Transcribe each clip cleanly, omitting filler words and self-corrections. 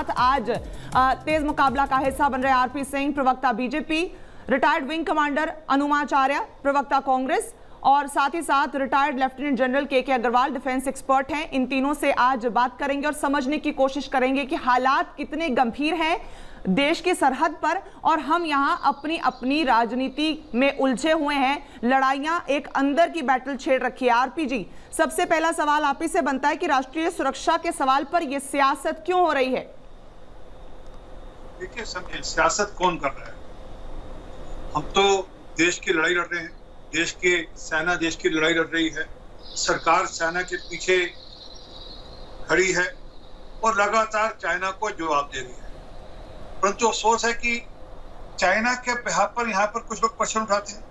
आज तेज मुकाबला का हिस्सा बन रहे आरपी सिंह, प्रवक्ता बीजेपी, रिटायर्ड विंग कमांडर अनुमाचार्य, प्रवक्ता कांग्रेस, और साथ ही साथ रिटायर्ड लेफ्टिनेंट जनरल के अग्रवाल, डिफेंस एक्सपर्ट हैं। इन तीनों से आज बात करेंगे और समझने की कोशिश करेंगे कि हालात कितने गंभीर हैं देश की सरहद पर, और हम यहां अपनी अपनी राजनीति में उलझे हुए हैं। लड़ाइयां एक अंदर की बैटल छेड़ रखी है। आरपी जी, सबसे पहला सवाल आप ही से बनता है कि राष्ट्रीय सुरक्षा के सवाल पर यह सियासत क्यों हो रही है? देखिए, सियासत कौन कर रहा है? हम तो देश की लड़ाई लड़ रहे हैं। देश की सेना देश की लड़ाई लड़ रही है। सरकार सेना के पीछे खड़ी है और लगातार चाइना को जवाब दे रही है। परंतु अफसोस है कि चाइना के बिहाफ पर यहाँ पर कुछ लोग प्रश्न उठाते हैं।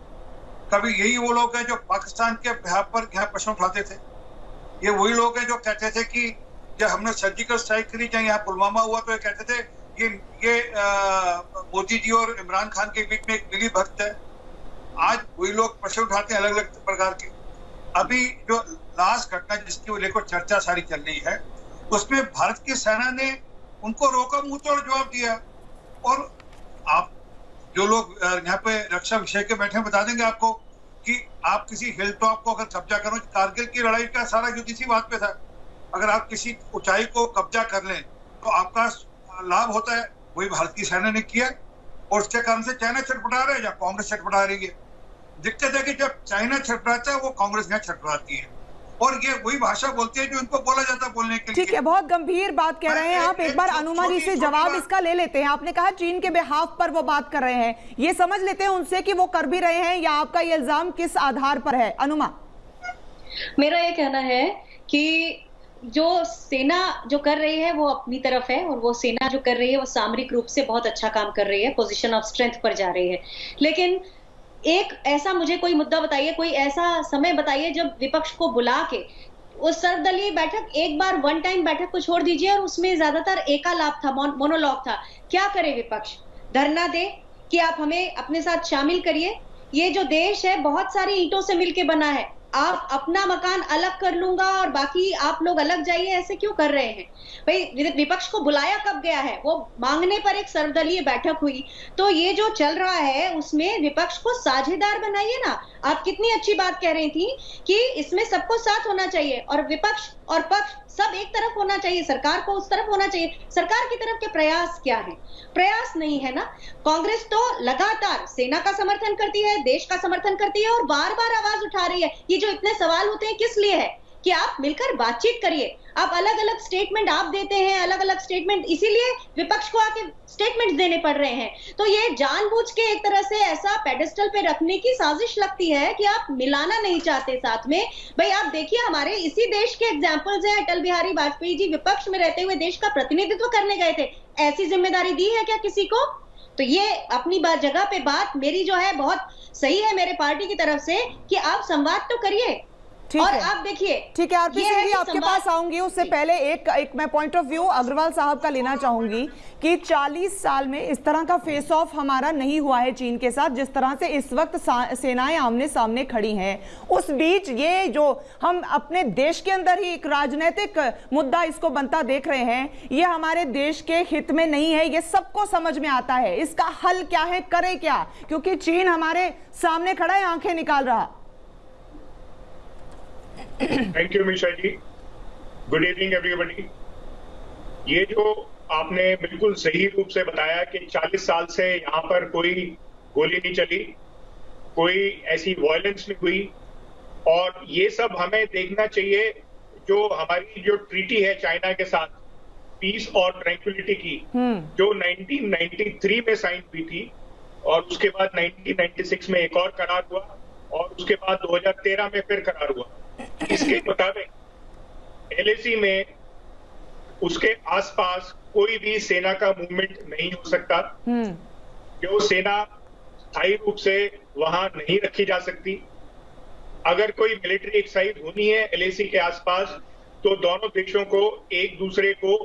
कभी यही वो लोग हैं जो पाकिस्तान के बिहाफ पर यहाँ प्रश्न उठाते थे। ये वही लोग हैं जो कहते थे कि जब हमने सर्जिकल स्ट्राइक करी, चाहे यहाँ पुलवामा हुआ, तो ये कहते थे ये मोदी जी और इमरान खान के बीच में एक मिली भगत है। आज वही लोग प्रश्न उठाते हैं अलग अलग प्रकार के। अभी जो लास्ट घटना जिसकी लेकर चर्चा सारी चल रही है, उसमें भारत की सेना ने उनको रोका, मुंह तोड़ जवाब दिया। और आप जो लोग यहाँ पे रक्षा विषय के बैठे बता देंगे आपको कि आप किसी हिल टॉप को अगर कब्जा करो, कारगिल की लड़ाई का सारा युद्ध इसी बात पे था। अगर आप किसी ऊंचाई को कब्जा कर लें तो आपका लाभ होता है। वही भारत की सेना ने किया और उसके कारण से चाइना छटपटा रहा है या कांग्रेस छटपटा रही है। दिक्कत है कि जब चाइना छटपटाता है वो कांग्रेस यहाँ छटपटाती है, और ये वही भाषा बोलती है जो इनको बोला जाता है बोलने के लिए। ठीक है, बहुत गंभीर बात कह रहे हैं आप। एक बार अनुमा जी से जवाब इसका ले लेते हैं। आपने कहा चीन के बिहाफ पर वो बात कर रहे हैं, ये समझ लेते हैं उनसे कि वो कर भी रहे हैं, या आपका ये इल्जाम किस आधार पर है? अनुमा, मेरा ये कहना है कि जो सेना जो कर रही है वो अपनी तरफ है, और वो सेना जो कर रही है वो सामरिक रूप से बहुत अच्छा काम कर रही है, पोजीशन ऑफ स्ट्रेंथ पर जा रही है। लेकिन एक ऐसा मुझे कोई मुद्दा बताइए, कोई ऐसा समय बताइए जब विपक्ष को बुला के उस सर्वदलीय बैठक, एक बार वन टाइम बैठक को छोड़ दीजिए, और उसमें ज्यादातर एकालाप था, मोनोलॉग था। क्या करे विपक्ष? धरना दे कि आप हमें अपने साथ शामिल करिए। ये जो देश है बहुत सारी ईंटों से मिलके बना है। आप अपना मकान अलग कर लूंगा और बाकी आप लोग अलग जाइए, ऐसे क्यों कर रहे हैं भाई? विपक्ष को बुलाया कब गया है? वो मांगने पर एक सर्वदलीय बैठक हुई। तो ये जो चल रहा है उसमें विपक्ष को साझेदार बनाइए ना। आप कितनी अच्छी बात कह रही थी कि इसमें सबको साथ होना चाहिए, और विपक्ष और पक्ष सब एक तरफ होना चाहिए, सरकार को उस तरफ होना चाहिए। सरकार की तरफ के प्रयास क्या है? प्रयास नहीं है ना। कांग्रेस तो लगातार सेना का समर्थन करती है, देश का समर्थन करती है, और बार बार आवाज उठा रही है। ये जो इतने सवाल होते हैं किस लिए है? कि आप मिलकर बातचीत करिए। आप अलग अलग स्टेटमेंट आप देते हैं, अलग अलग स्टेटमेंट, इसीलिए विपक्ष को आके स्टेटमेंट देने पड़ रहे हैं। तो ये जानबूझ के एक तरह से ऐसा पेडेस्टल पे रखने की साजिश लगती है कि आप मिलाना नहीं चाहते साथ में। भाई आप देखिए, हमारे इसी देश के एग्जाम्पल्स हैं। अटल बिहारी वाजपेयी जी विपक्ष में रहते हुए देश का प्रतिनिधित्व करने गए थे। ऐसी जिम्मेदारी दी है क्या किसी को? तो ये अपनी जगह पे बात मेरी जो है बहुत सही है मेरे पार्टी की तरफ से कि आप संवाद तो करिए। और आप देखिए, ठीक है आरपी सिंह जी, आपके पास आऊंगी। उससे पहले एक मैं पॉइंट ऑफ व्यू अग्रवाल साहब का लेना चाहूंगी कि 40 साल में इस तरह का फेस ऑफ हमारा नहीं हुआ है चीन के साथ, जिस तरह से इस वक्त सेनाएं आमने सामने खड़ी हैं। उस बीच ये जो हम अपने देश के अंदर ही एक राजनीतिक मुद्दा इसको बनता देख रहे हैं, ये हमारे देश के हित में नहीं है। ये सबको समझ में आता है। इसका हल क्या है, करे क्या? क्योंकि चीन हमारे सामने खड़ा है, आंखें निकाल रहा। Thank you Misha ji. Good evening everybody. ये जो आपने बिल्कुल सही रूप से बताया कि 40 साल से यहाँ पर कोई गोली नहीं चली, कोई ऐसी वायलेंस नहीं हुई, और ये सब हमें देखना चाहिए। जो हमारी जो ट्रीटी है चाइना के साथ, पीस और ट्रैंक्विलिटी की, जो 1993 में साइन हुई थी, और उसके बाद 1996 में एक और करार हुआ, और उसके बाद 2013 में फिर करार हुआ। इसके मुताबिक एलएसी में उसके आसपास कोई भी सेना का मूवमेंट नहीं हो सकता। जो सेना स्थायी रूप से वहां नहीं रखी जा सकती। अगर कोई मिलिट्री एक्सरसाइज होनी है एलएसी के आसपास, तो दोनों देशों को एक दूसरे को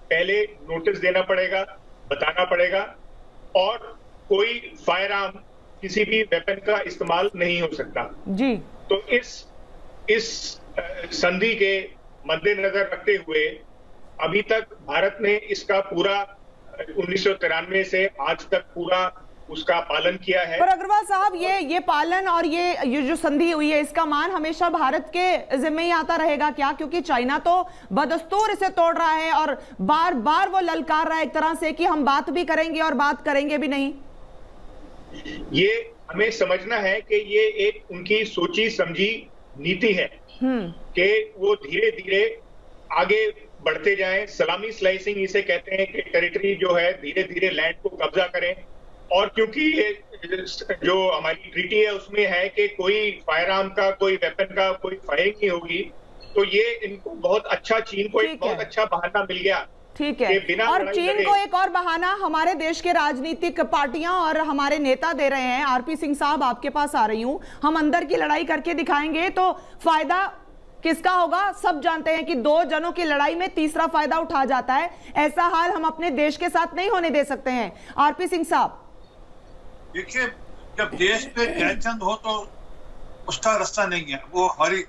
पहले नोटिस देना पड़ेगा, बताना पड़ेगा, और कोई फायर आर्म, किसी भी वेपन का इस्तेमाल नहीं हो सकता जी। तो इस संधि के मद्देनजर रखते हुए अभी तक भारत ने इसका पूरा 1993 से आज तक पूरा उसका पालन किया है। पर अग्रवाल साहब, ये पालन और ये जो संधि हुई है, इसका मान हमेशा भारत के जिम्मे ही आता रहेगा क्या? क्योंकि चाइना तो बदस्तूर इसे तोड़ रहा है और बार बार वो ललकार रहा है एक तरह से कि हम बात भी करेंगे और बात करेंगे भी नहीं। ये हमें समझना है कि ये एक उनकी सोची समझी नीति है कि वो धीरे धीरे आगे बढ़ते जाएं। सलामी स्लाइसिंग इसे कहते हैं कि टेरिटरी जो है धीरे धीरे लैंड को कब्जा करें। और क्योंकि ये जो हमारी ट्रीटी है उसमें है कि कोई फायर आर्म का, कोई वेपन का कोई फायरिंग नहीं होगी, तो ये इनको बहुत अच्छा, चीन को एक बहुत अच्छा बहाना मिल गया। ठीक है, और चीन को एक और बहाना हमारे देश के राजनीतिक पार्टियां और हमारे नेता दे रहे हैं। आरपी सिंह साहब, आपके पास आ रही हूं। हम अंदर की लड़ाई करके दिखाएंगे तो फायदा किसका होगा? सब जानते हैं कि दो जनों की लड़ाई में तीसरा फायदा उठा जाता है। ऐसा हाल हम अपने देश के साथ नहीं होने दे सकते हैं। आरपी सिंह साहब, देखिए, जब देश पे जयचंद हो तो उसका रास्ता नहीं है, वो हमारी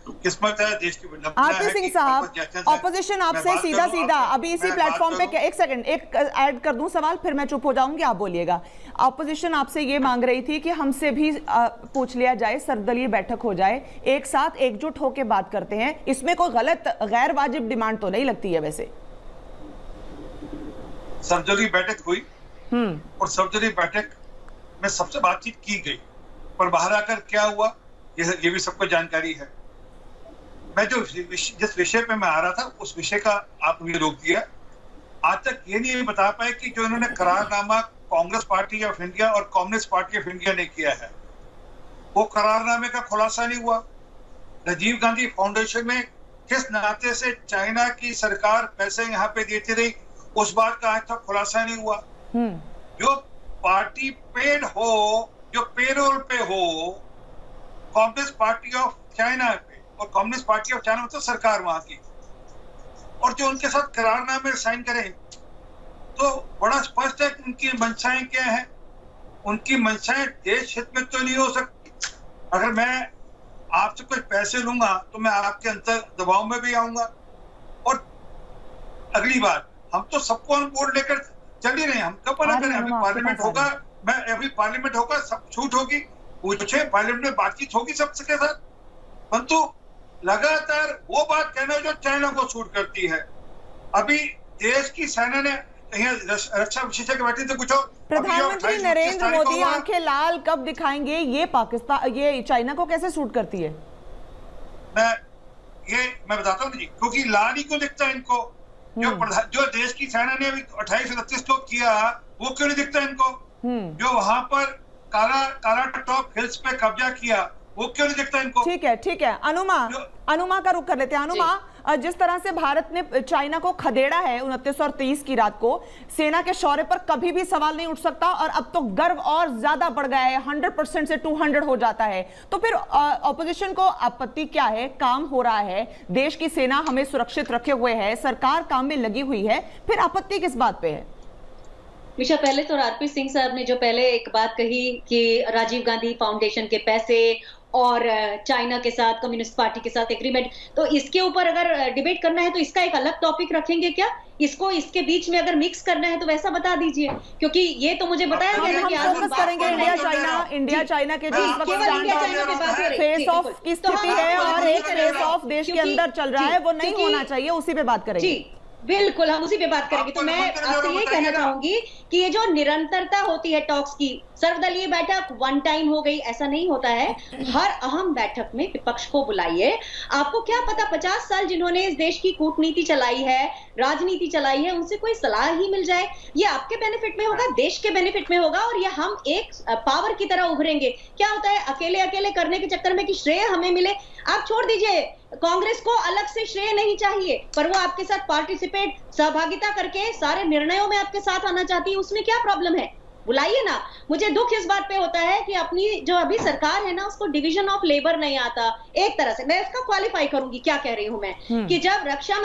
किस्मत है, देश की। आरपी सिंह साहब, ऑपोजिशन आपसे सीधा अभी इसी प्लेटफॉर्म पे, एक सेकंड, एक ऐड कर दूं सवाल, फिर मैं चुप हो जाऊंगी, आप बोलिएगा। ऑपोजिशन आपसे ये मांग रही थी कि हमसे भी पूछ लिया जाए, सर्वदलीय बैठक हो जाए, एक साथ एकजुट होकर बात करते हैं। इसमें कोई गलत गैर वाजिब डिमांड तो नहीं लगती है? वैसे सर्वदलीय बैठक हुई और सर्वदलीय बैठक में सबसे बातचीत की गई, पर बाहर आकर क्या हुआ ये भी सबको जानकारी है। मैं जिस विषय पे मैं आ रहा था उस विषय का आपने मुझे रोक दिया। आज तक ये नहीं बता पाए कि जो इन्होंने करारनामा कांग्रेस पार्टी ऑफ इंडिया और कम्युनिस्ट पार्टी ऑफ इंडिया ने किया है, वो करारनामे का खुलासा नहीं हुआ। राजीव गांधी फाउंडेशन में किस नाते से चाइना की सरकार पैसे यहाँ पे देती रही, उस बात का आज तक खुलासा नहीं हुआ। जो पार्टी पेड हो, जो पेरोल पे हो, कम्युनिस्ट पार्टी ऑफ चाइना पे, और कम्युनिस्ट पार्टी ऑफ चाइना मतलब सरकार वहां की, और जो उनके साथ करारनामे साइन करें, तो बड़ा स्पष्ट है कि उनकी मंशाएं क्या है। उनकी मंशाएं देश हित में तो नहीं हो सकती। अगर मैं आपसे कुछ पैसे लूंगा तो मैं आपके अंतर दबाव में भी आऊंगा। और अगली बात, हम तो सबको ऑन बोर्ड लेकर चल ही रहे हैं। हम कब मना करें? अभी पार्लियामेंट होगा, अभी पार्लियामेंट होगा, सब छूट होगी, पूछे पार्लियामेंट में बातचीत होगी सबके साथ, परंतु लगातार वो बात कहना जो चाइना को छूट करती है। अभी देश की सेना ने रक्षा विशेषज्ञ बैठे थे, पूछो प्रधानमंत्री नरेंद्र मोदी आंखें लाल कब दिखाएंगे? ये पाकिस्तान, ये चाइना को कैसे सूट करती है? मैं बताता हूँ जी, क्योंकि लाल ही क्यों दिखता है इनको? जो देश की सेना ने अभी 28-29 को किया, वो क्यों नहीं दिखता इनको? जो वहां पर काला टॉप हिल्स पे कब्जा किया, वो क्यों नहीं दिखता इनको? ठीक है, अनुमा का रुख कर लेते हैं। अनुमा, जिस तरह से भारत ने चाइना को खदेड़ा है 29 और 23 की रात को, सेना के शौर्य पर कभी भी सवाल नहीं उठ सकता, और अब तो गर्व और ज्यादा बढ़ गया है, 100% से 200 हो जाता है। तो फिर ऑपोजिशन को आपत्ति क्या है? काम हो रहा है, देश की सेना हमें सुरक्षित रखे हुए है, सरकार काम में लगी हुई है, फिर आपत्ति किस बात पे है? निशा, पहले तो आरपी सिंह साहब ने जो पहले एक बात कही कि राजीव गांधी फाउंडेशन के पैसे और चाइना के साथ, कम्युनिस्ट पार्टी के साथ एग्रीमेंट, तो इसके ऊपर अगर डिबेट करना है तो इसका एक अलग टॉपिक रखेंगे क्या? इसको इसके बीच में अगर मिक्स करना है तो वैसा बता दीजिए, क्योंकि ये तो मुझे बताया गया कि हम फोकस करेंगे इंडिया चाइना के बीच फेस ऑफ की स्थिति है, और एक फेस ऑफ देश के अंदर चल रहा है, वो नहीं होना चाहिए, उसी पे बात करेंगे। बिल्कुल, हम उसी पे बात करेंगे। तो मैं आपसे ये कहना चाहूंगी कि ये जो निरंतरता होती है टॉक्स की, सर्वदलीय बैठक वन टाइम हो गई, ऐसा नहीं होता है। हर अहम बैठक में विपक्ष को बुलाइए। आपको क्या पता 50 साल जिन्होंने इस देश की कूटनीति चलाई है, राजनीति चलाई है, उनसे कोई सलाह ही मिल जाए, ये आपके बेनिफिट में होगा, देश के बेनिफिट में होगा, और ये हम एक पावर की तरह उभरेंगे। क्या होता है अकेले अकेले करने के चक्कर में कि श्रेय हमें मिले? आप छोड़ दीजिए, कांग्रेस को अलग से श्रेय नहीं चाहिए, पर वो आपके साथ पार्टिसिपेट, सहभागिता करके सारे निर्णयों में आपके साथ आना चाहती है, उसमें क्या प्रॉब्लम है? बुलाइए ना। मुझे दुख इस बात पे होता है कि अपनी जो अभी सरकार है ना, उसको डिवीजन ऑफ लेबर नहीं आता। एक तरह से मैं इसका क्वालिफाई करूंगी, क्या कह रही हूं मैं, कि जब रक्षा